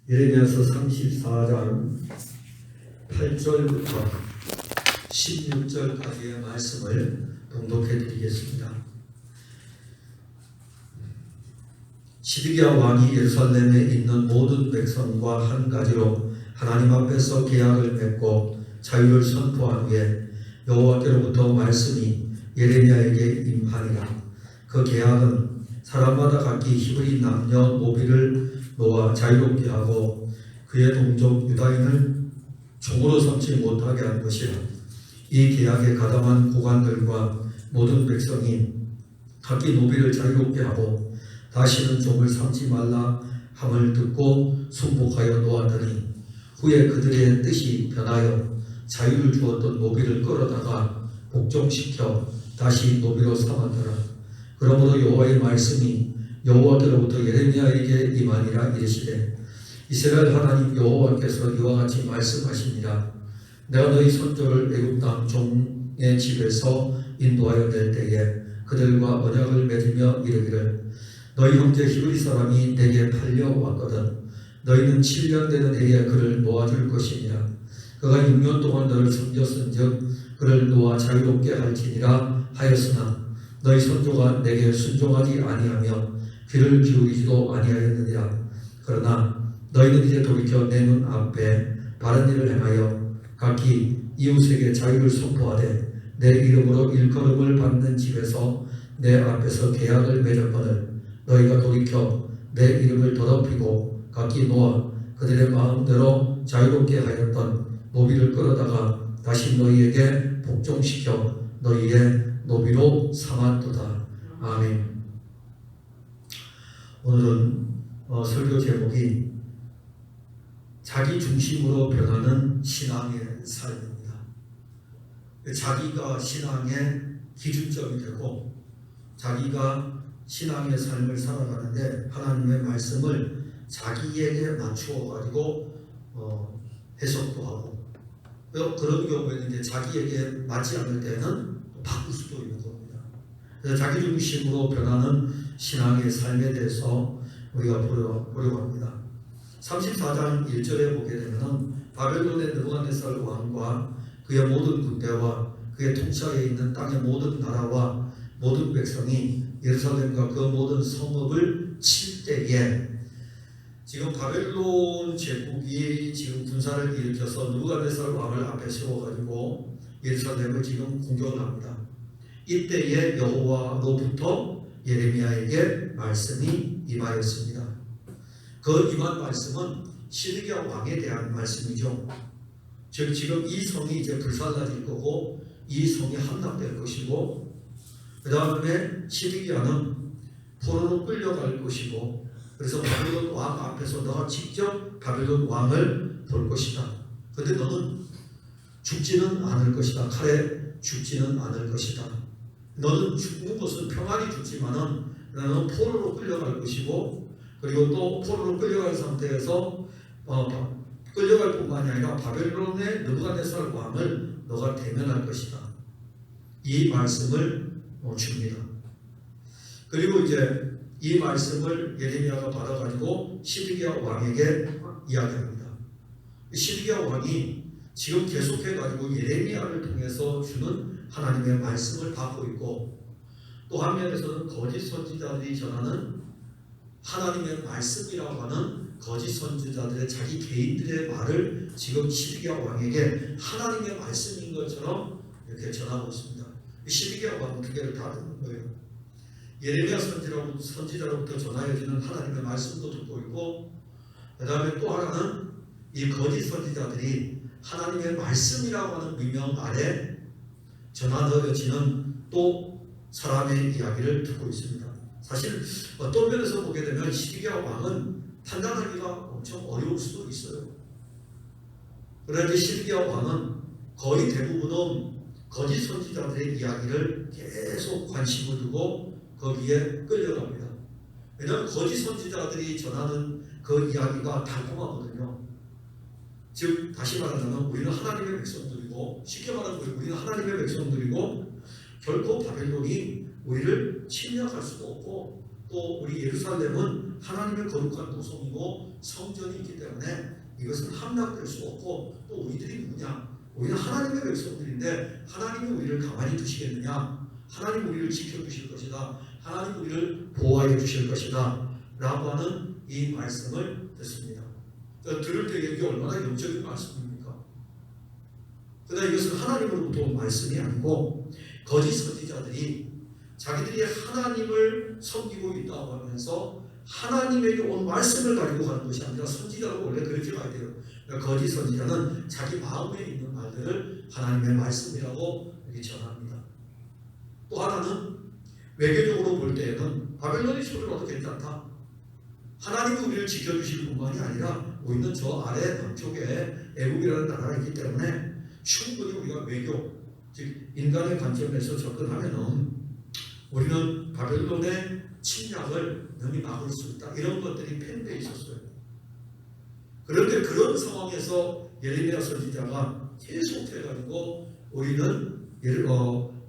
예레미야서 34장 8절부터 16절까지의 말씀을 봉독해 드리겠습니다. 시드기야 왕이 예루살렘에 있는 모든 백성과 한 가지로 하나님 앞에서 계약을 맺고 자유를 선포한 후에 여호와께로부터 말씀이 예레미야에게 임하니라. 그 계약은 사람마다 각기 히브리 남녀 노비를 놓아 자유롭게 하고 그의 동족 유다인을 종으로 삼지 못하게 한 것이라. 이 계약에 가담한 고관들과 모든 백성이 각기 노비를 자유롭게 하고 다시는 종을 삼지 말라 함을 듣고 순복하여 놓았더니 후에 그들의 뜻이 변하여 자유를 주었던 노비를 끌어다가 복종시켜 다시 노비로 삼았더라. 그러므로 여호와의 말씀이 여호와께로부터 예레미야에게 임하니라. 이르시되 이스라엘 하나님 여호와께서 이와 같이 말씀하시니라. 내가 너희 선조를 애굽 땅 종의 집에서 인도하여 낼 때에 그들과 언약을 맺으며 이르기를 너희 형제 히브리 사람이 내게 팔려왔거든 너희는 7년 되는 해에 그를 놓아줄 것이니라. 그가 6년 동안 너를 섬겼은즉 그를 놓아 자유롭게 할지니라 하였으나 너희 선조가 내게 순종하지 아니하며 귀를 기울이지도 아니하였느니라. 그러나 너희는 이제 돌이켜 내 눈 앞에 바른 일을 행하여 각기 이웃에게 자유를 선포하되 내 이름으로 일컬음을 받는 집에서 내 앞에서 계약을 맺었거늘 너희가 돌이켜 내 이름을 더럽히고 각기 놓아 그들의 마음대로 자유롭게 하였던 노비를 끌어다가 다시 너희에게 복종시켜 너희의 노비로 삼았도다. 아멘. 오늘은 설교 제목이 자기 중심으로 변하는 신앙의 삶입니다. 자기가 신앙의 기준점이 되고 자기가 신앙의 삶을 살아가는데 하나님의 말씀을 자기에게 맞추어 가지고 해석도 하고 그런 경우에는 이제 자기에게 맞지 않을 때는 바꿀 수도 있는 겁니다. 그래서 자기 중심으로 변하는 신앙의 삶에 대해서 우리가 보려고 합니다. 34장 1절에 보게 되면 바벨론의 느부갓네살 왕과 그의 모든 군대와 그의 통치하에 있는 땅의 모든 나라와 모든 백성이 예루살렘과 그 모든 성읍을 칠 때에 지금 바벨론 제국이 지금 군사를 일으켜서 느부갓네살 왕을 앞에 세워가지고 예루살렘을 지금 공격을 합니다. 이때에 여호와로부터 예레미야에게 말씀이 임하였습니다. 그 임한 말씀은 시드기야 왕에 대한 말씀이죠. 즉 지금 이 성이 이제 불살라질 거고 이 성이 함락될 것이고 그 다음에 시드기야는 포로로 끌려갈 것이고 그래서 바벨론 왕 앞에서 너가 직접 바벨론 왕을 볼 것이다. 그런데 너는 죽지는 않을 것이다. 칼에 죽지는 않을 것이다. 너는 죽는 것은 평안히 죽지만은 너는 포로로 끌려갈 것이고 그리고 또 포로로 끌려갈 상태에서 끌려갈 뿐만이 아니라 바벨론의 느부갓네살 왕을 너가 대면할 것이다. 이 말씀을 줍니다. 그리고 이제 이 말씀을 예레미야가 받아가지고 시드기야 왕에게 이야기합니다. 시드기야 왕이 지금 계속해가지고 예레미야를 통해서 주는 하나님의 말씀을 받고 있고 또 한면에서는 거짓 선지자들이 전하는 하나님의 말씀이라고 하는 거짓 선지자들의 자기 개인들의 말을 지금 시드기야 왕에게 하나님의 말씀인 것처럼 이렇게 전하고 있습니다. 시드기야 왕은 두 개를 다 듣는 거예요. 예레미야 선지자로부터 전하여지는 하나님의 말씀도 듣고 있고 그 다음에 또 하나는 이 거짓 선지자들이 하나님의 말씀이라고 하는 명령 아래 전하여지는 또 사람의 이야기를 듣고 있습니다. 사실 어떤 면에서 보게 되면 시드기야 왕은 판단하기가 엄청 어려울 수도 있어요. 그런데 시드기야 왕은 거의 대부분은 거짓 선지자들의 이야기를 계속 관심을 두고 거기에 끌려갑니다. 왜냐하면 거짓 선지자들이 전하는 그 이야기가 달콤하거든요. 즉 다시 말하자면 우리는 하나님의 백성들이고 쉽게 말하면 우리는 하나님의 백성들이고 결코 바벨론이 우리를 침략할 수도 없고 또 우리 예루살렘은 하나님의 거룩한 도성이고 성전이 있기 때문에 이것은 함락될 수 없고, 또 우리들이 누구냐? 우리는 하나님의 백성들인데 하나님이 우리를 가만히 두시겠느냐? 하나님 우리를 지켜주실 것이다. 하나님 우리를 보호하여 주실 것이다 라고 하는 이 말씀을 듣습니다. 들을 때 이게 얼마나 영적인 말씀입니까? 그러나 이것은 하나님으로부터 온 말씀이 아니고 거짓 선지자들이 자기들이 하나님을 섬기고 있다고 하면서 하나님에게 온 말씀을 가지고 가는 것이 아니라, 선지자는 원래 그렇게 가야 돼요. 거짓 선지자는 자기 마음에 있는 말들을 하나님의 말씀이라고 이렇게 전합니다. 또 하나는 외교적으로 볼 때에는 바벨론이 쳐들어도 괜찮다. 하나님이 우리를 지켜주실 뿐만이 아니라 우리는 저 아래 남쪽에 애국이라는 나라가 있기 때문에 충분히 우리가 외교, 즉 인간의 관점에서 접근하면은 우리는 바벨론의 침략을 능히 막을 수 있다. 이런 것들이 펜되어 있었어요. 그런데 그런 상황에서 예레미야 선지자가 계속해가지고 우리는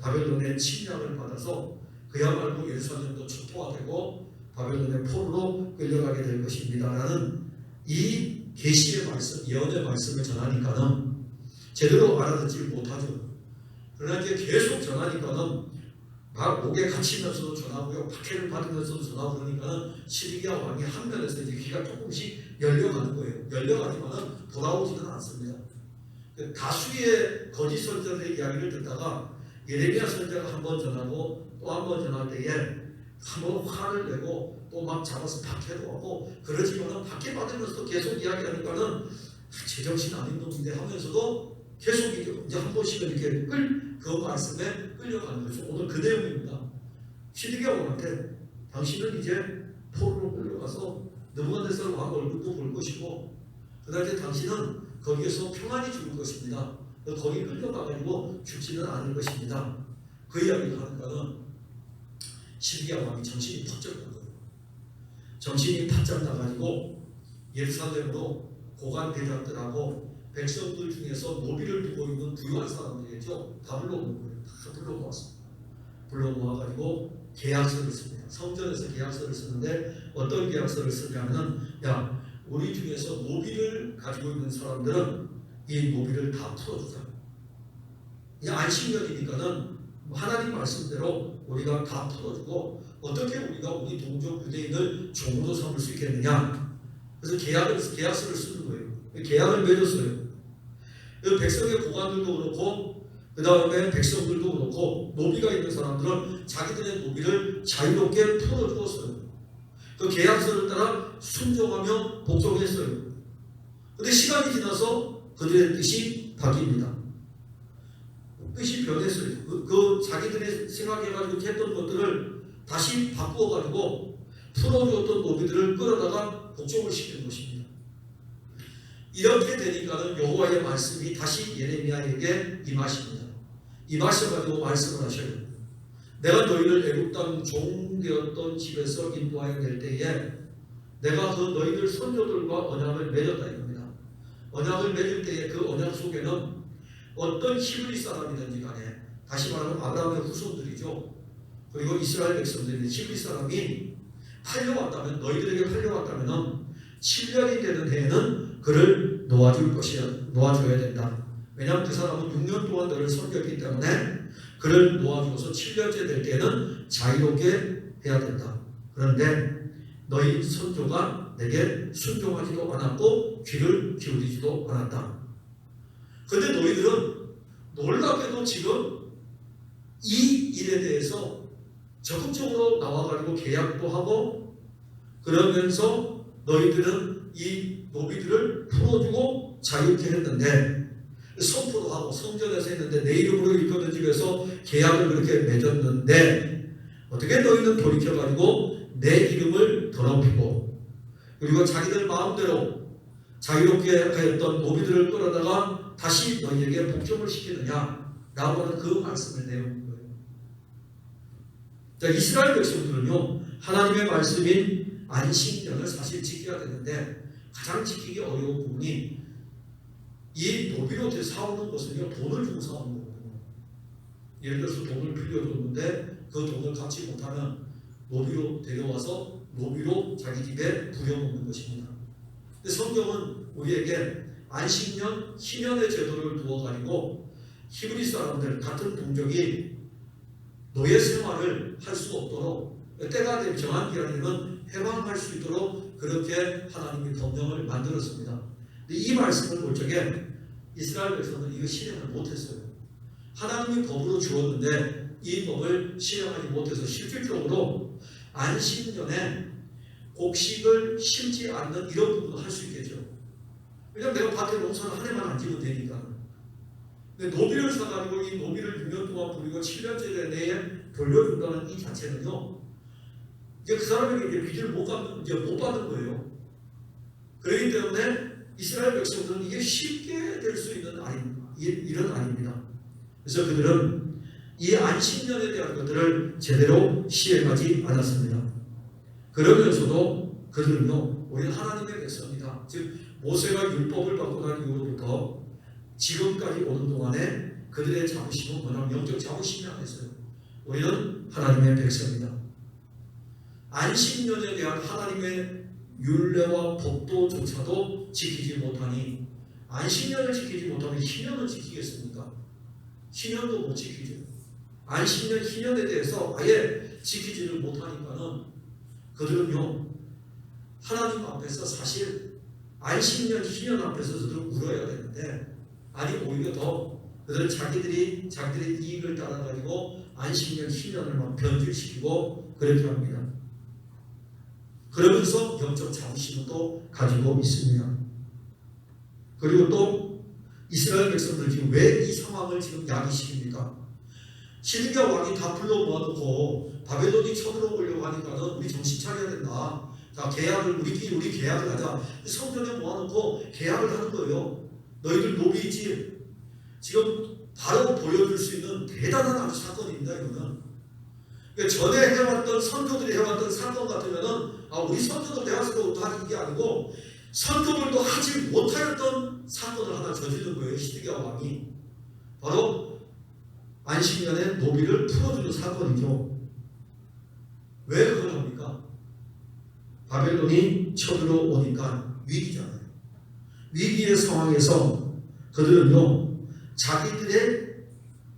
바벨론의 침략을 받아서 그야말로 예루살렘도 초토화되고 바벨론의 포로로 끌려가게 될 것입니다 라는 이 계시의 말씀, 예언의 말씀을 전하니까는 제대로 알아듣지 못하죠. 그러나 이제 계속 전하니까는 막 목에 갇히면서도 전하고요, 박해를 받으면서도 전하고, 그러니까는 시드기야 왕이 한 면에서 이제 귀가 조금씩 열려가는 거예요. 열려가지만은 돌아오지는 않습니다. 다수의 거짓 선지자들의 이야기를 듣다가 예레미야 선지자가 한 번 전하고 또 한 번 전할 때에 한 번 화를 내고 또 막 잡아서 박해도 하고, 그러지만은 박해 받으면서도 계속 이야기하니까는 제정신 아닌 놈인데 하면서도 계속 이제 한 번씩은 이렇게 그 말씀에 끌려가는 거죠. 오늘 그 내용입니다. 시드기야 왕한테 당신은 이제 포로로 끌려가서 느부갓네살 왕 얼굴도 볼 것이고, 그다음에 당신은 거기에서 평안히 죽을 것입니다. 거기 끌려가가지고 죽지는 않을 것입니다. 그 이야기를 하니까는 시드기야 왕이 정신이 바짝 난 거예요. 정신이 바짝 나가지고 예루살렘으로 고관 대장들하고 백성들 중에서 노비를 두고 있는 부유한 사람들이죠. 다 불러오는 거예요. 다 불러모았습니다. 불러모아가지고 계약서를 씁니다. 성전에서 계약서를 쓰는데 어떤 계약서를 쓰냐면은, 야, 우리 중에서 노비를 가지고 있는 사람들은 이 노비를 다 풀어주자. 이제 안식년이니까는 하나님 말씀대로 우리가 다 풀어주고, 어떻게 우리가 우리 동족 유대인을 종으로 삼을 수 있겠느냐. 그래서 계약서를 쓰는 거예요. 계약을 맺었어요. 백성의 고관들도 그렇고, 그 다음에 백성들도 그렇고, 노비가 있는 사람들은 자기들의 노비를 자유롭게 풀어주었어요. 그 계약서를 따라 순종하며 복종했어요. 근데 시간이 지나서 그들의 뜻이 바뀝니다. 뜻이 변했어요. 그 자기들이 생각해가지고 했던 것들을 다시 바꾸어가지고 풀어주었던 노비들을 끌어다가 복종을 시키는 것입니다. 이렇게 되니까는 여호와의 말씀이 다시 예레미야에게 임하십니다. 임하셔가지고 말씀을 하셔요. 내가 너희를 애굽 땅 종되었던 집에서 인도하여 낼 때에 내가 그 너희들 선조들과 언약을 맺었다 이겁니다. 언약을 맺을 때에 그 언약 속에는 어떤 히브리 사람이든지 간에, 다시 말하면 아브라함의 후손들이죠. 그리고 이스라엘 백성들이 히브리 사람이 팔려왔다면, 너희들에게 팔려왔다면 7년이 되는 해에는 그를 놓아줘야 된다. 왜냐하면 그 사람은 6년 동안 너를 섬겼기 때문에 그를 놓아주어서 7년째 될 때는 자유롭게 해야 된다. 그런데 너희 선조가 내게 순종하지도 않았고 귀를 기울이지도 않았다. 그런데 너희들은 놀랍게도 지금 이 일에 대해서 적극적으로 나와가지고 계약도 하고, 그러면서 너희들은 이 노비들을 풀어주고 자유케 했는데, 선포도 하고 성전에서 했는데, 내 이름으로 일거는 집에서 계약을 그렇게 맺었는데, 어떻게 너희는 돌이켜가지고 내 이름을 더럽히고, 그리고 자기들 마음대로 자유롭게 하였던 노비들을 끌어다가 다시 너희에게 복종을 시키느냐 라고 하는 그 말씀을 내온 거예요. 자, 이스라엘 백성들은요, 하나님의 말씀인 안식년을 사실 지켜야 되는데 가장 지키기 어려운 부분이 이 노비로 사오는 것은요, 돈을 주고 사오는 거거든요. 예를 들어서 돈을 빌려줬는데 그 돈을 갚지 못하면 노비로 데려와서 노비로 자기 집에 부려먹는 것입니다. 근데 성경은 우리에게 안식년, 희년의 제도를 두어가지고 히브리 사람들 같은 동족이 노예 생활을 할 수 없도록 때가 되면 정한 기간이면 해방할 수 있도록 그렇게 하나님이 법령을 만들었습니다. 근데 이 말씀을 볼 적에 이스라엘 백성들은 이거 실행을 못했어요. 하나님이 법으로 주었는데 이 법을 실행하지 못해서 실질적으로 안식년에 곡식을 심지 않는 이런 부분을 할 수 있겠죠. 왜냐하면 내가 밭에 농사를 한 해만 안 지면 되니까. 근데 노비를 사가지고 이 노비를 6년 동안 부리고 7년째 내에 돌려준다는 이 자체는요, 이제 그 사람에게 이제 빚을 못 받는 거예요. 그렇기 때문에 이스라엘 백성들은 이게 쉽게 될 수 있는 일은 아닙니다. 그래서 그들은 이 안식년에 대한 것들을 제대로 시행하지 않았습니다. 그러면서도 그들은요, 우리는 하나님의 백성이다. 즉 모세가 율법을 받고 난 이후로부터 지금까지 오는 동안에 그들의 자부심은 뭐냐면 영적 자부심이 아니었어요. 우리는 하나님의 백성이다. 안식년에 대한 하나님의 율례와 법도조차도 지키지 못하니 안식년을 지키지 못하면 희년을 지키겠습니까? 희년도 못 지키죠. 안식년, 희년에 대해서 아예 지키지를 못하니까는 그들은요, 하나님 앞에서 사실 안식년, 희년 앞에서도 울어야 되는데 아니 오히려 더 그들은 자기들의 이익을 따라가지고 안식년, 희년을 막 변질시키고 그렇게 합니다. 그러면서 영적 자부심을 또 가지고 있습니다. 그리고 또 이스라엘 백성들 지금 왜 이 상황을 지금 야기시킵니까? 시드기야 왕이 다 불러 모아놓고 바벨론이 쳐들어오려고 하니까는 우리 정신 차려야 된다. 자, 계약을 우리 계약을 하자. 성전에 모아놓고 계약을 하는 거예요. 너희들 노비이지. 지금 바로 보여줄 수 있는 대단한 아주 사건입니다. 이거는. 그러니까 전에 해왔던 선조들이 해왔던 사건 같으면은 우리 선조들 대학생도 다 이게 아니고 선조들도 하지 못하였던 사건을 하나 저지른 거예요. 시드기야 왕이. 바로 안식년에 노비를 풀어주는 사건이죠. 왜 그걸 합니까? 바벨론이 쳐들어오니까 위기잖아요. 위기의 상황에서 그들은요, 자기들의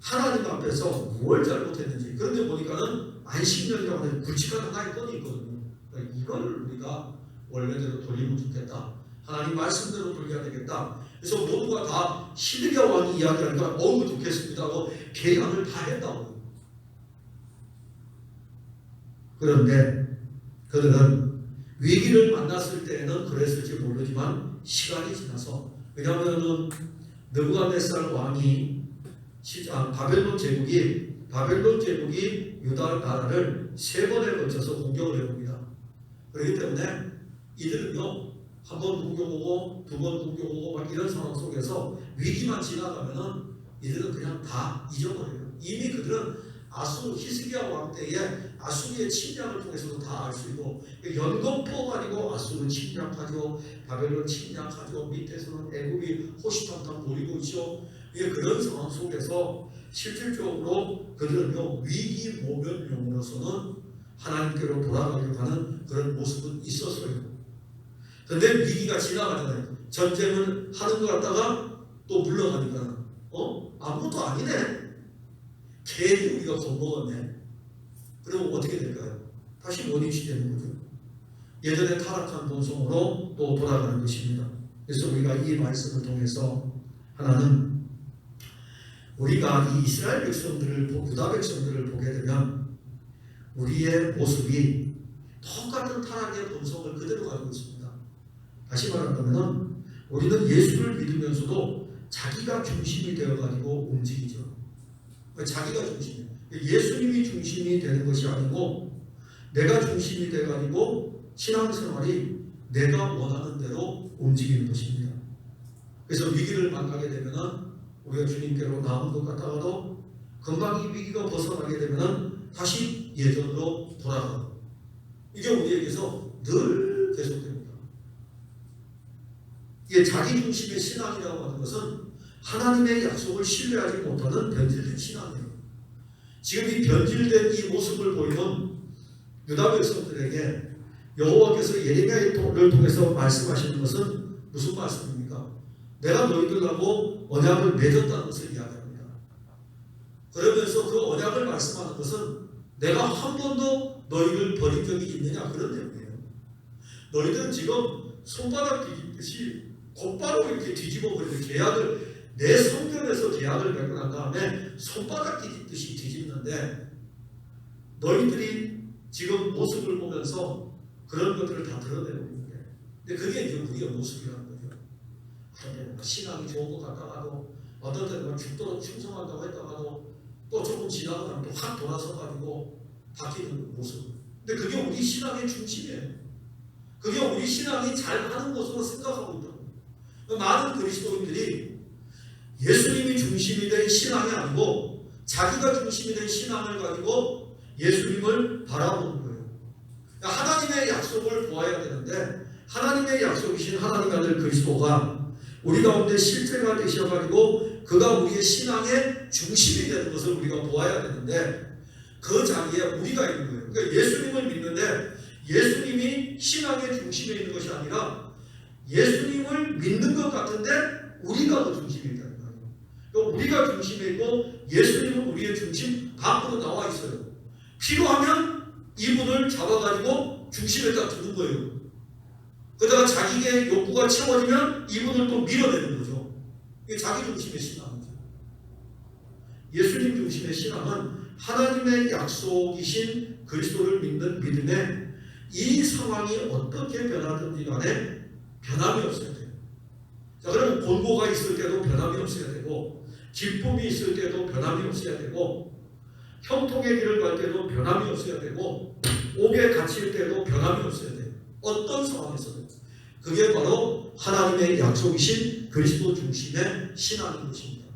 하나님 앞에서 뭘 잘못했는지, 그런데 보니까는 안식년이라고 하는 굵직한 하나의 건이 있거든요. 그러니까 이걸 우리가 원래대로 돌리면 좋겠다. 하나님 말씀대로 돌려야 되겠다. 그래서 모두가 다 시드기야 왕이 이야기하니까 좋겠습니다 하고 계약을 다 했다고. 그런데 그들은 위기를 만났을 때에는 그랬을지 모르지만 시간이 지나서, 왜냐하면 느부갓네살 왕이 바벨론 제국이 유다 나라를 3번에 걸쳐서 공격을 해봅니다. 그렇기 때문에 이들은요, 한 번 공격오고 2번 공격오고 막 이런 상황 속에서 위기만 지나가면은 이들은 그냥 다 잊어버려요. 이미 그들은 히스기야 왕 때에 아수리의 침략을 통해서도 다 알 수 있고, 연거푸 가지고 아수르 침략하죠, 바벨론 침략하죠, 밑에서는 애굽이 호시탐탐 노리고 있죠. 그런 상황 속에서 실질적으로 그들은요, 위기 모면용으로서는 하나님께로 돌아가려고 하는 그런 모습은 있었어요. 그런데 위기가 지나가잖아요. 전쟁을 하는 것 같다가 또 물러가니까 아무것도 아니네. 괜히 우리가 겁먹었네. 그러면 어떻게 될까요? 다시 원위치 되는 거죠. 예전에 타락한 본성으로 또 돌아가는 것입니다. 그래서 우리가 이 말씀을 통해서 하나는 우리가 이 이스라엘 백성들을, 유다 백성들을 보게 되면 우리의 모습이 똑같은 타락의 본성을 그대로 가지고 있습니다. 다시 말한다면 우리는 예수를 믿으면서도 자기가 중심이 되어가지고 움직이죠. 자기가 중심이에요. 예수님이 중심이 되는 것이 아니고 내가 중심이 되어가지고 신앙생활이 내가 원하는 대로 움직이는 것입니다. 그래서 위기를 만나게 되면 우리가 주님께로 나온 것 같다가도 금방 이 위기가 벗어나게 되면 다시 예전으로 돌아가고, 이게 우리에게서 늘 계속됩니다. 이게 자기중심의 신앙이라고 하는 것은 하나님의 약속을 신뢰하지 못하는 변질된 신앙이에요. 지금 이 변질된 이 모습을 보이는 유다 백성들에게 여호와께서 예레미야를 통해서 말씀하시는 것은 무슨 말씀입니까? 내가 너희들하고 언약을 맺었다는 것을 이야기합니다. 그러면서 그 언약을 말씀하는 것은 내가 한 번도 너희를 버린 적이 있느냐 그런 내용이에요. 너희들은 지금 손바닥 뒤집듯이 곧바로 이렇게 뒤집어 버리는 계약을 내 성전에서 계약을 맺고 난 다음에 손바닥 뒤집듯이 뒤집는데 너희들이 지금 모습을 보면서 그런 것들을 다 드러내고 있는데 근데 그게 이제 우리의 모습이라는 거죠. 그런데 신앙이 좋은 것 같다가도 어떤 때는 죽도록 충성한다고 했다가도 또 조금 지나고 나면 또 확 돌아서 가지고 바뀌는 모습. 근데 그게 우리 신앙의 중심이에요. 그게 우리 신앙이 잘하는 것으로 생각하고 있다고. 많은 그리스도인들이 예수님이 중심이 된 신앙이 아니고 자기가 중심이 된 신앙을 가지고 예수님을 바라보는 거예요. 하나님의 약속을 보아야 되는데 하나님의 약속이신 하나님의 아들 그리스도가 우리 가운데 실제가 되셔가지고 그가 우리의 신앙의 중심이 되는 것을 우리가 보아야 되는데 그 자리에 우리가 있는 거예요. 그러니까 예수님을 믿는데 예수님이 신앙의 중심에 있는 것이 아니라 예수님을 믿는 것 같은데 우리가 그 중심에 있다는 거예요. 그러니까 우리가 중심에 있고 예수님은 우리의 중심 밖으로 나와 있어요. 필요하면 이분을 잡아가지고 중심에 딱 두는 거예요. 그러다가 자기의 욕구가 채워지면 이분을 또 밀어내는 거죠. 이게 자기 중심의 신앙이죠. 예수님 중심의 신앙은 하나님의 약속이신 그리스도를 믿는 믿음에 이 상황이 어떻게 변하든지 간에 변함이 없어야 돼요. 자, 그러면 곤고가 있을 때도 변함이 없어야 되고 기쁨이 있을 때도 변함이 없어야 되고 형통의 길을 갈 때도 변함이 없어야 되고 옥에 갇힐 때도 변함이 없어야 돼요. 어떤 상황에서도. 그게 바로 하나님의 약속이신 그리스도 중심의 신앙인 것입니다.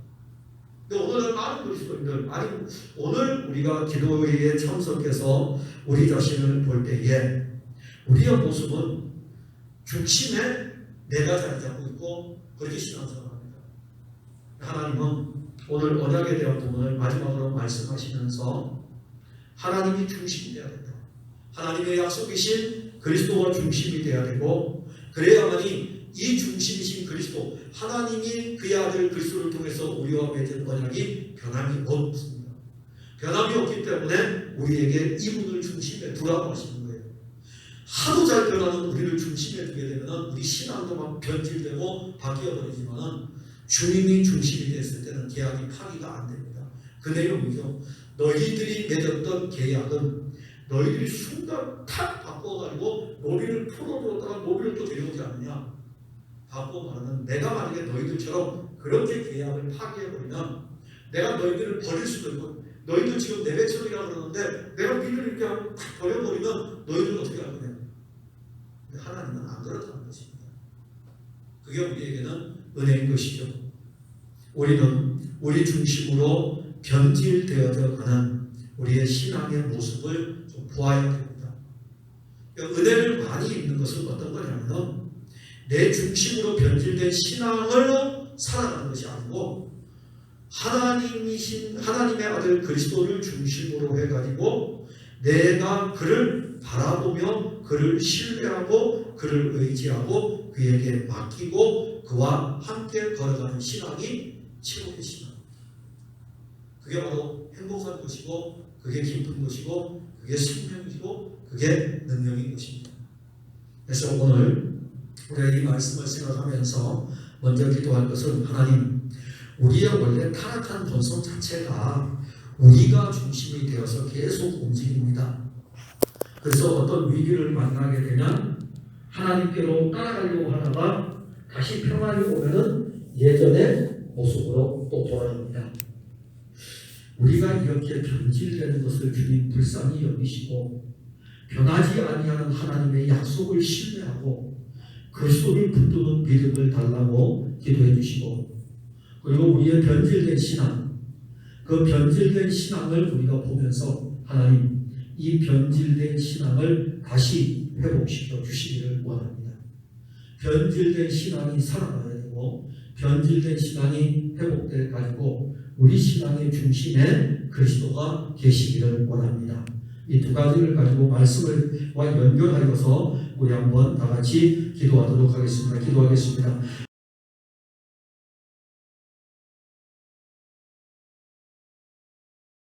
근데 오늘날 많은 그리스도인들, 아니 오늘 우리가 기도회에 참석해서 우리 자신을 볼 때에 우리의 모습은 중심에 내가 자리 잡고 있고 그렇게 신앙생활합니다. 하나님은 오늘 언약에 대한 부분을 마지막으로 말씀하시면서 하나님이 중심이 되어야 된다. 하나님의 약속이신 그리스도가 중심이 되어야 되고 그래야만이 이 중심이신 그리스도 하나님이 그의 아들 그리스도를 통해서 우리와 맺은 언약이 변함이 없습니다. 변함이 없기 때문에 우리에게 이분을 중심에 두라고 하시는 거예요. 하도 잘 변하는 우리를 중심에 두게 되면 우리 신앙도 막 변질되고 바뀌어버리지만 주님이 중심이 됐을 때는 계약이 파기가 안 됩니다. 그 내용이죠. 너희들이 맺었던 계약은 너희들이 순간 탁 바꿔가지고 노비를 풀어줬다가 노비를 또 데려오지 않느냐. 바꿔 말하는 내가 만약에 너희들처럼 그렇게 계약을 파기해버리면 내가 너희들을 버릴 수도 있고 너희들 지금 내배처리라고 그러는데 내가 너희들을 이렇게 하고 탁 버려버리면 너희들은 어떻게 할 거냐. 근데 하나님은 안 그렇다는 것입니다. 그게 우리에게는 은혜인 것이죠. 우리는 우리 중심으로 변질되어져 가는 우리의 신앙의 모습을 좀 보아야 됩니다. 그러니까 은혜를 많이 입는 것은 어떤 거냐면 내 중심으로 변질된 신앙으로 살아가는 것이 아니고 하나님이신 하나님의 아들 그리스도를 중심으로 해가지고 내가 그를 바라보며 그를 신뢰하고 그를 의지하고 그에게 맡기고 그와 함께 걸어가는 신앙이 최고의 신앙입니다. 그게 바로 행복한 것이고 그게 기쁜 것이고 그게 생명이고 그게 능력인 것입니다. 그래서 오늘 우리가 이 말씀을 생각하면서 먼저 기도할 것은 하나님 우리의 원래 타락한 본성 자체가 우리가 중심이 되어서 계속 움직입니다. 그래서 어떤 위기를 만나게 되면 하나님께로 따라가려고 하다가 다시 평안이 오면은 예전의 모습으로 또 돌아옵니다. 우리가 이렇게 변질되는 것을 주님 불쌍히 여기시고 변하지 아니하는 하나님의 약속을 신뢰하고 그리스도를 붙드는 믿음을 달라고 기도해 주시고 그리고 우리의 변질된 신앙 그 변질된 신앙을 우리가 보면서 하나님 이 변질된 신앙을 다시 회복시켜 주시기를 원합니다. 변질된 신앙이 살아나야 되고 변질된 신앙이 회복될 가지고 우리 신앙의 중심에 그리스도가 계시기를 원합니다. 이 두 가지를 가지고 말씀을과 연결하여서 우리 한번 다 같이 기도하도록 하겠습니다. 기도하겠습니다.